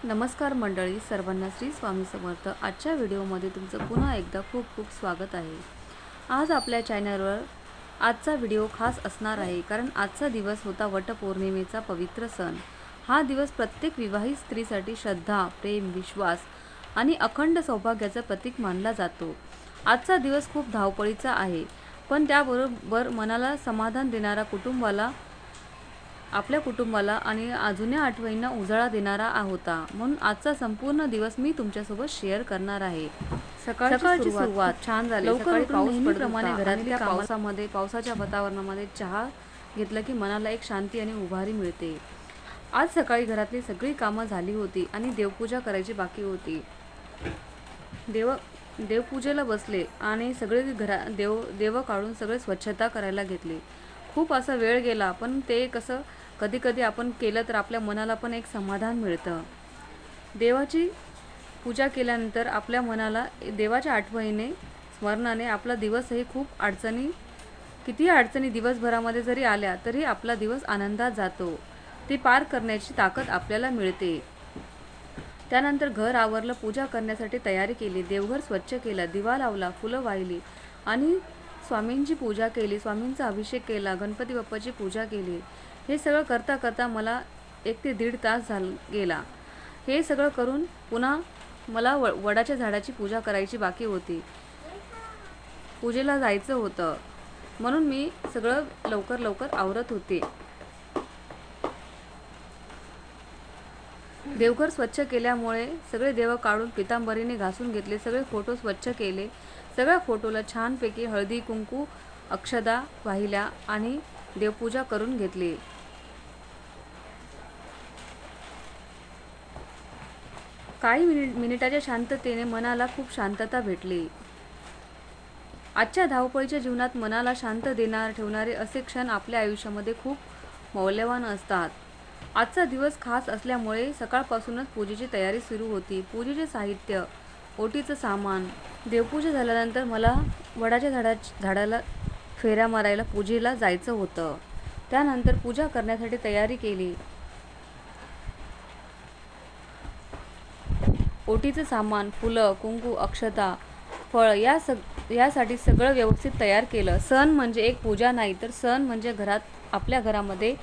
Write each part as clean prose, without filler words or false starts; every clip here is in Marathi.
नमस्कार मंडळी, सर्वांना श्री स्वामी समर्थ। आजच्या व्हिडिओमध्ये तुमचं पुन्हा एकदा खूप खूप स्वागत आहे। आज आपल्या चॅनलवर आजचा व्हिडिओ खास असणार आहे, कारण आजचा दिवस होता वटपौर्णिमेचा पवित्र सण। हा दिवस प्रत्येक विवाहित स्त्रीसाठी श्रद्धा, प्रेम, विश्वास आणि अखंड सौभाग्याचं प्रतीक मानला जातो। आजचा दिवस खूप धावपळीचा आहे, पण त्याबरोबर मनाला समाधान देणारा, आपल्या कुटुंबाला आणि जुन्या आठवणींना उजाळा देणारा होता। म्हणून आजचा संपूर्ण दिवस मी तुमच्यासोबत शेअर करणार आहे। सकाळची सुरुवात छान झाली। लवकर पाऊस पडल्याप्रमाणे घरातल्या पावसाच्या वातावरणामध्ये चहा घेतला की मनाला एक शांती आणि उभारी मिळते। आज सकाळी घरातली सगळी कामं झाली होती आणि देवपूजा करायची बाकी होती। देवपूजेला बसले आणि सगळे देव काढून सगळे स्वच्छता करायला घेतली। खूप असा वेळ गेला, पण ते कसं कधी कधी आपण केलं तर आपल्या मनाला पण एक समाधान मिळतं। देवाची पूजा केल्यानंतर आपल्या मनाला देवाच्या आठवणीने, स्मरणाने आपला दिवसही किती अडचणी दिवसभरामध्ये जरी आल्या तरी आपला दिवस आनंदात जातो। ती पार करण्याची ताकद आपल्याला मिळते। त्यानंतर घर आवरलं, पूजा करण्यासाठी तयारी केली, देवघर स्वच्छ केलं, दिवा लावला, फुलं वाहिली आणि स्वामींची पूजा केली, स्वामींचा अभिषेक केला, गणपती बाप्पाची पूजा केली। हे सगळं करता करता मला 1 ते 1.5 तास गेला। हे सगळं करून पुन्हा मला वडाच्या झाडाची पूजा करायची बाकी होती। पूजेला जायचं होतं, म्हणून मी सगळं लवकर आवरत होते। देवघर स्वच्छ केल्यामुळे सगळे देव काढून पितांबरीने घासून घेतले, सगळे फोटो स्वच्छ केले। सगळ्या फोटोला छानपैकी हळदी कुंकू अक्षदा वाहिल्या आणि देवपूजा करून घेतली। काही मिनिटाच्या शांततेने मनाला खूप शांतता भेटली। आजच्या धावपळीच्या जीवनात मनाला शांत ठेवणारे असे क्षण आपल्या आयुष्यामध्ये खूप मौल्यवान असतात। आजचा दिवस खास असल्यामुळे सकाळपासूनच पूजेची तयारी सुरू होती। पूजेचे साहित्य, ओटीचं सामान। देवपूजा झाल्यानंतर मला वडाच्या झाडाला फेऱ्या मारायला पूजेला जायचं होतं। त्यानंतर पूजा करण्यासाठी तयारी केली। ओटीचं सामान, फुलं, कुंकू, अक्षता, फळ यासाठी सगळं व्यवस्थित तयार केलं। सण म्हणजे एक पूजा नाही, तर सण म्हणजे आपल्या घरामध्ये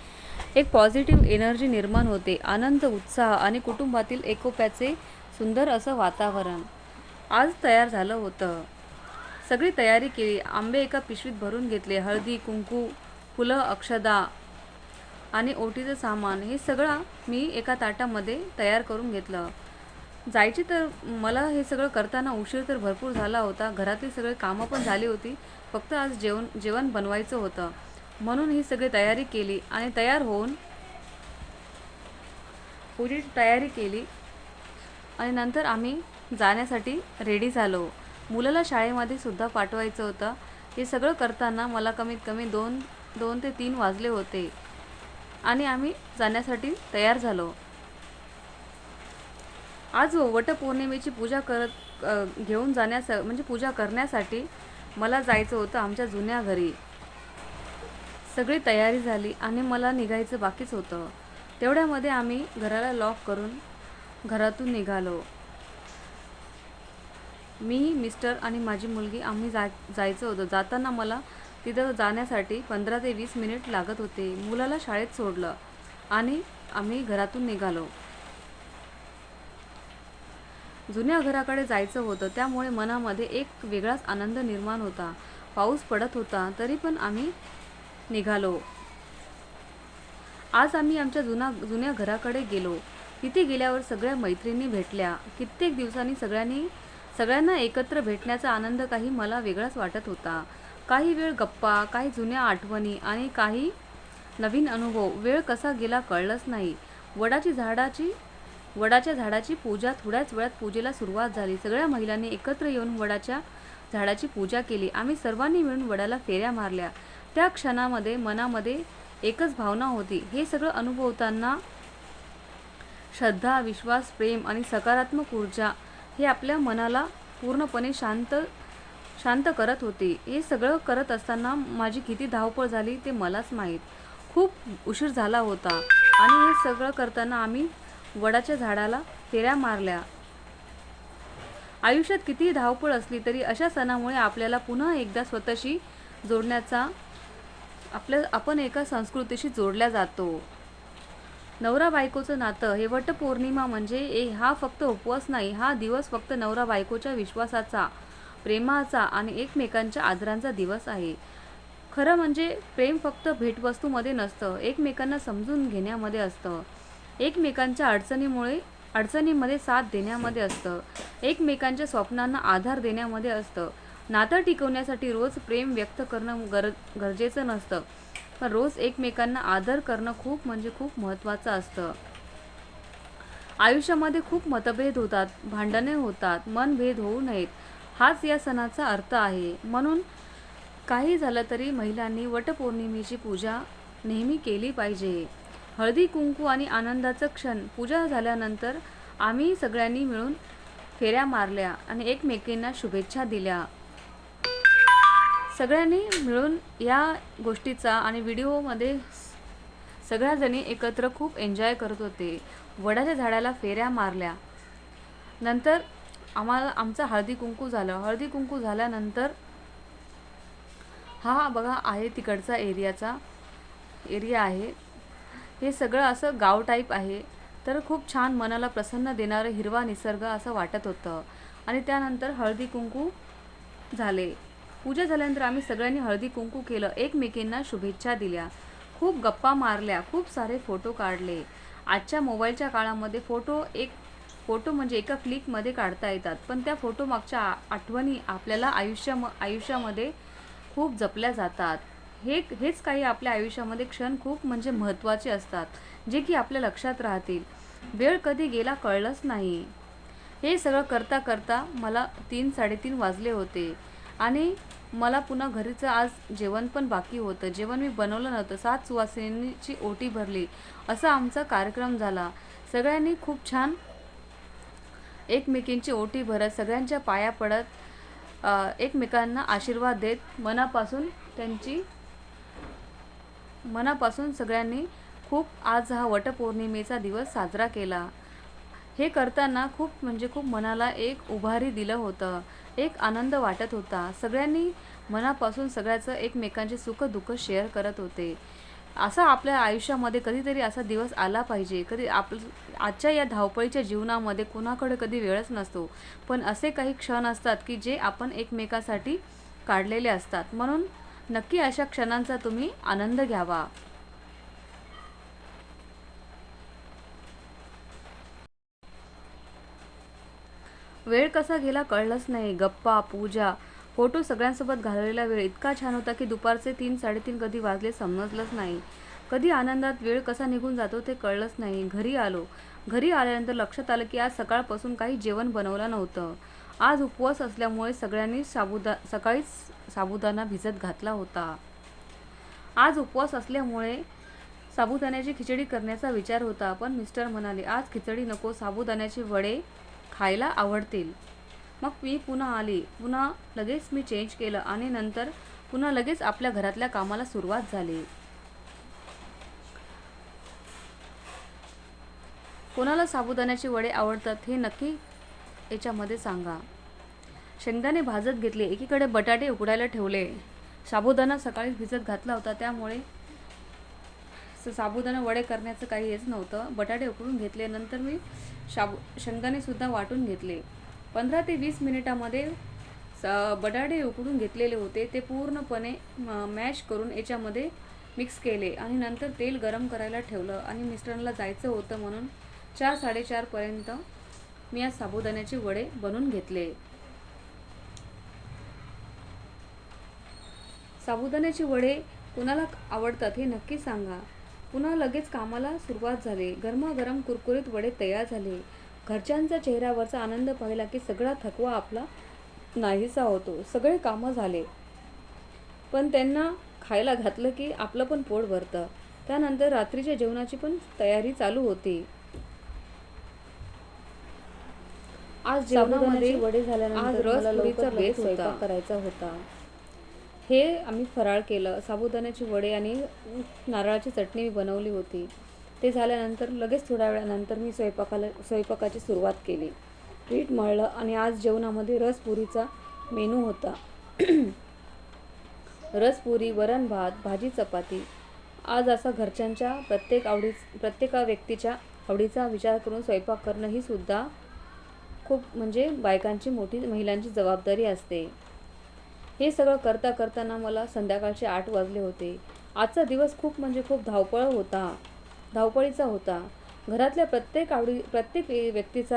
एक पॉझिटिव्ह एनर्जी निर्माण होते, आनंद, उत्साह आणि कुटुंबातील एकोप्याचे सुंदर असं वातावरण आज तयार झालं होतं। सगळी तयारी केली। आंबे एका पिशवीत भरून घेतले, हळदी कुंकू, फुलं, अक्षदा आणि ओटीचं सामान हे सगळं मी एका ताटामध्ये तयार करून घेतलं। जायची तर मला हे सगळं करताना उशीर तर भरपूर झाला होता। घरातली सगळी कामं पण झाली होती, फक्त आज जेवण बनवायचं होतं, म्हणून ही सगळी तयारी केली आणि तयार होऊन पूजेची तयारी केली आणि नंतर आम्ही जाण्यासाठी रेडी झालो। मुलाला शाळेमध्ये सुद्धा पाठवायचं होतं। हे सगळं करताना मला कमीत कमी 2 ते 3 वाजले होते आणि आम्ही जाण्यासाठी तयार झालो। आज वटपौर्णिमेची पूजा पूजा करण्यासाठी मला जायचं होतं आमच्या जुन्या घरी। सगळी तयारी झाली आणि मला निघायचं बाकीच होतं। तेवढ्यामध्ये आम्ही घराला लॉक करून घरातून निघालो। मी, मिस्टर आणि माझी मुलगी आम्ही जायचं होतं। जाताना मला तिथं जाण्यासाठी 15 ते 20 मिनिट लागत होते। मुलाला शाळेत सोडलं आणि आम्ही घरातून निघालो। जुन्या घराकडे जायचं होतं, त्यामुळे मनामध्ये एक वेगळाच आनंद निर्माण होता। पाऊस पडत होता, तरी पण आम्ही निघालो। आज आम्ही आमच्या जुन्या घराकडे गेलो। तिथे गेल्यावर सगळ्या मैत्रिणी भेटल्या। कित्येक दिवसांनी सगळ्यांना एकत्र भेटण्याचा आनंद काही मला वेगळाच वाटत होता। काही वेळ गप्पा, काही जुन्या आठवणी आणि काही नवीन अनुभव। वेळ कसा गेला कळलंच नाही। वडाच्या झाडाची पूजा, थोड्याच वेळात पूजेला सुरुवात झाली। सगळ्या महिलांनी एकत्र येऊन वडाच्या झाडाची पूजा केली। आम्ही सर्वांनी मिळून वडाला फेऱ्या मारल्या। त्या क्षणामध्ये मनामध्ये एकच भावना होती। हे सगळं अनुभवताना श्रद्धा, विश्वास, प्रेम आणि सकारात्मक ऊर्जा हे आपल्या मनाला पूर्णपणे शांत करत होते। हे सगळं करत असताना माझी किती धावपळ झाली ते मलाच माहीत। खूप उशीर झाला होता आणि हे सगळं करताना आम्ही वडाच्या झाडाला फेऱ्या मारल्या. आयुष्यात कितीही धावपळ असली तरी अशा सणामुळे आपल्याला पुन्हा एकदा स्वतःशी जोडण्याचा आपण एका संस्कृतीशी जोडल्या जातो. नवरा बायकोचं नातं हे वटपौर्णिमा म्हणजे हा फक्त उपवास नाही, हा दिवस फक्त नवरा बायकोच्या विश्वासाचा, प्रेमाचा आणि एकमेकांच्या आदरांचा दिवस आहे. खरं म्हणजे प्रेम फक्त भेटवस्तूमध्ये नसतं, एकमेकांना समजून घेण्यामध्ये असतं, एकमेकांच्या अडचणीमध्ये साथ देण्यामध्ये असतं, एकमेकांच्या स्वप्नांना आधार देण्यामध्ये असतं. नातं टिकवण्यासाठी रोज प्रेम व्यक्त करणं गरजेचं नसतं, पण रोज एकमेकांना आदर करणं खूप महत्त्वाचं असतं. आयुष्यामध्ये खूप मतभेद होतात, भांडणे होतात, मनभेद होऊ नयेत, हाच या सणाचा अर्थ आहे. म्हणून काही झालं तरी महिलांनी वटपौर्णिमेची पूजा नेहमी केली पाहिजे. हळदी कुंकू आणि आनंदाचं क्षण. पूजा झाल्यानंतर आम्ही सगळ्यांनी मिळून फेऱ्या मारल्या आणि एकमेकींना शुभेच्छा दिल्या. सगळ्यांनी मिळून या गोष्टीचा आणि व्हिडिओमध्ये सगळ्याजणी एकत्र खूप एन्जॉय करत होते. वडाच्या झाडाला फेऱ्या मारल्या. नंतर आमचा हळदी कुंकू झालं. हळदी कुंकू झाल्यानंतर हा बघा आहे तिकडचा एरिया आहे. हे सगळं असं गाव टाईप आहे. तर खूप छान मनाला प्रसन्न देणारं हिरवा निसर्ग असं वाटत होतं. आणि त्यानंतर हळदी कुंकू झाले. पूजा झाल्यानंतर आम्ही सगळ्यांनी हळदी कुंकू केलं, एकमेकींना शुभेच्छा दिल्या, खूप गप्पा मारल्या, खूप सारे फोटो काढले. आजच्या मोबाईलच्या काळामध्ये फोटो म्हणजे एका क्लिकमध्ये काढता येतात, पण त्या फोटो मागच्या आठवणी आपल्याला आयुष्यामध्ये खूप जपल्या जातात. हेच काही आपल्या आयुष्यामध्ये क्षण खूप म्हणजे महत्त्वाचे असतात, जे की आपल्या लक्षात राहतील. वेळ कधी गेला कळलंच नाही. हे सगळं करता करता मला 3-3:30 वाजले होते आणि मला पुन्हा घरीचं आज जेवण पण बाकी होतं. जेवण मी बनवलं नव्हतं. 7 सुवासिनींची ओटी भरली, असा आमचा कार्यक्रम झाला. सगळ्यांनी खूप छान एकमेकींची ओटी भरत, सगळ्यांच्या पाया पडत, एकमेकांना आशीर्वाद देत मनापासून सगळ्यांनी खूप आज हा वटपौर्णिमेचा दिवस साजरा केला. हे करताना खूप मनाला एक उभारी दिलं होतं, एक आनंद वाटत होता. सगळ्यांनी मनापासून सगळ्याचं एकमेकांचे सुख-दुःख शेअर करत होते. असा आपल्या आयुष्यामध्ये कधीतरी असा दिवस आला पाहिजे. आजच्या या धावपळीच्या जीवनामध्ये कोणाकडे कधी वेळच नसतो, पण असे काही क्षण असतात की जे आपण एकमेकासाठी काढलेले असतात. म्हणून नक्की अशा क्षणांचा तुम्ही आनंद घ्यावा. वेळ कसा गेला कळलंच नाही. गप्पा, पूजा, फोटो, सगळ्यांसोबत घालवलेला वेळ इतका छान होता की दुपारचे 3-3:30 कधी वाजले समजलंच नाही. कधी आनंदात वेळ कसा निघून जातो ते कळलंच नाही. घरी आल्यानंतर लक्षात आलं की आज सकाळपासून काही जेवण बनवलं नव्हतं. आज उपवास असल्यामुळे सगळ्यांनी सकाळीच साबुदाणा भिजत घातला होता. आज उपवास असल्यामुळे साबुदाण्याची खिचडी करण्याचा विचार होता, पण मिस्टर म्हणाले, आज खिचडी नको, साबुदाण्याचे वडे खायला आवडतील. मग मी पुन्हा लगेच मी चेंज केलं आणि नंतर पुन्हा लगेच आपल्या घरातल्या कामाला सुरुवात झाली. कोणाला साबुदाण्याचे वडे आवडतात हे नक्की याच्यामध्ये सांगा. शेंगदाणे भाजत घेतले, एकीकडे बटाटे उकडायला ठेवले. साबुदाणा सकाळी भिजत घातला होता, त्यामुळे साबुदाणा वडे करण्याचं काही हेच नव्हतं. बटाटे उकडून घेतले, नंतर मी शेंगदाणे सुद्धा वाटून घेतले. 15 ते 20 मिनिटामध्ये बटाटे उकडून घेतलेले होते ते पूर्णपणे मॅश करून याच्यामध्ये मिक्स केले आणि नंतर तेल गरम करायला ठेवलं आणि मिस्टरांना जायचं होतं म्हणून 4-4:30 पर्यंत मी आज साबुदाण्याचे वडे बनवून घेतले. साबुदाण्याचे वडे कुणाला आवडतात हे नक्की सांगा. पुन्हा लगेच कामाला सुरुवात झाली. गरमागरम कुरकुरीत वडे तयार झाले. घरच्यांचा चेहऱ्यावरचा आनंद पाहिला की सगळा थकवा आपला नाहीसा होतो. सगळे कामं झाले, पण त्यांना खायला घातलं की आपलं पण पोट भरतं. त्यानंतर रात्रीच्या जेवणाची पण तयारी चालू होती. आज जेवणामध्ये वडे झाल्यानंतर आज रस पुरीचा बेत करायचा होता. हे आम्ही फराळ केलं. साबुदाण्याची वडे आणि नारळाची चटणी बनवली होती. ते झाल्यानंतर लगेच थोड्या वेळानंतर मी स्वयंपाकाची सुरुवात केली. पीठ मळलं आणि आज जेवणामध्ये रसपुरीचा मेनू होता. रसपुरी, वरण भात, भाजी चपाती. आज असा घरच्यांच्या प्रत्येका व्यक्तीच्या आवडीचा विचार करून स्वयंपाक करणं ही सुद्धा खूप म्हणजे महिलांची जबाबदारी असते. हे सगळं करताना मला संध्याकाळचे 8 वाजले होते. आजचा दिवस खूप धावपळीचा होता. घरातल्या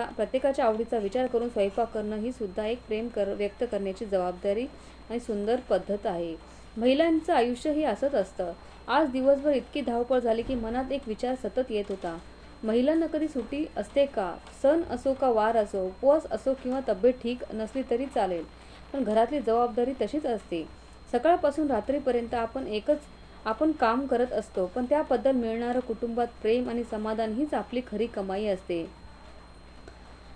प्रत्येकाच्या आवडीचा विचार करून स्वयंपाक करणं ही सुद्धा एक व्यक्त करण्याची जबाबदारी आणि सुंदर पद्धत आहे. महिलांचं आयुष्य ही असंच असतं. आज दिवसभर इतकी धावपळ झाली की मनात एक विचार सतत येत होता. महिलांना कधी सुट्टी असते का? सण असो का वार असो, उपवास असो किंवा तब्येत ठीक नसली तरी चालेल, पण घरातली जबाबदारी तशीच असते. सकाळपासून रात्रीपर्यंत आपण काम करत असतो, पण त्याबद्दल मिळणारं कुटुंबात प्रेम आणि समाधान हीच आपली खरी कमाई असते.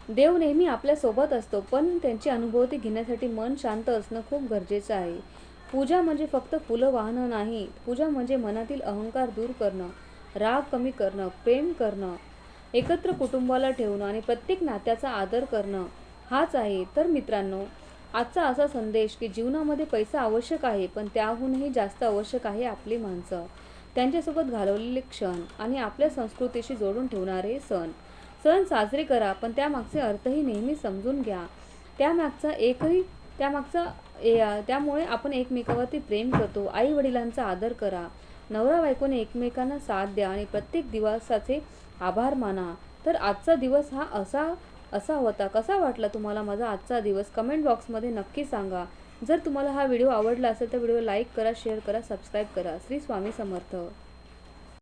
देव नेहमी आपल्या सोबत असतो, पण त्यांची अनुभूती घेण्यासाठी मन शांत असणं खूप गरजेचं आहे. पूजा म्हणजे फक्त फुलं वाहणं नाही. पूजा म्हणजे मनातील अहंकार दूर करणं, राग कमी करणं, प्रेम करणं, एकत्र कुटुंबाला ठेवणं आणि प्रत्येक नात्याचा आदर करणं हाच आहे. तर मित्रांनो, आजचा असा संदेश की जीवनामध्ये पैसा आवश्यक आहे, पण त्याहूनही जास्त आवश्यक आहे आपली माणसं, त्यांच्यासोबत घालवलेले क्षण आणि आपल्या संस्कृतीशी जोडून ठेवणारे सण. सण साजरे करा, पण त्यामागचे अर्थही नेहमी समजून घ्या. त्यामुळे आपण एकमेकावरती प्रेम करतो. आई वडिलांचा आदर करा, नवरा बायकोने एकमेकांना साथ द्या आणि प्रत्येक दिवसाचे आभार माना. तर आजचा दिवस हा असा होता. कसा वाटला तुम्हाला माझा आजचा दिवस? कमेंट बॉक्समध्ये नक्की सांगा. जर तुम्हाला हा व्हिडिओ आवडला असेल तर व्हिडिओ लाईक करा, शेअर करा, सबस्क्राईब करा. श्री स्वामी समर्थ.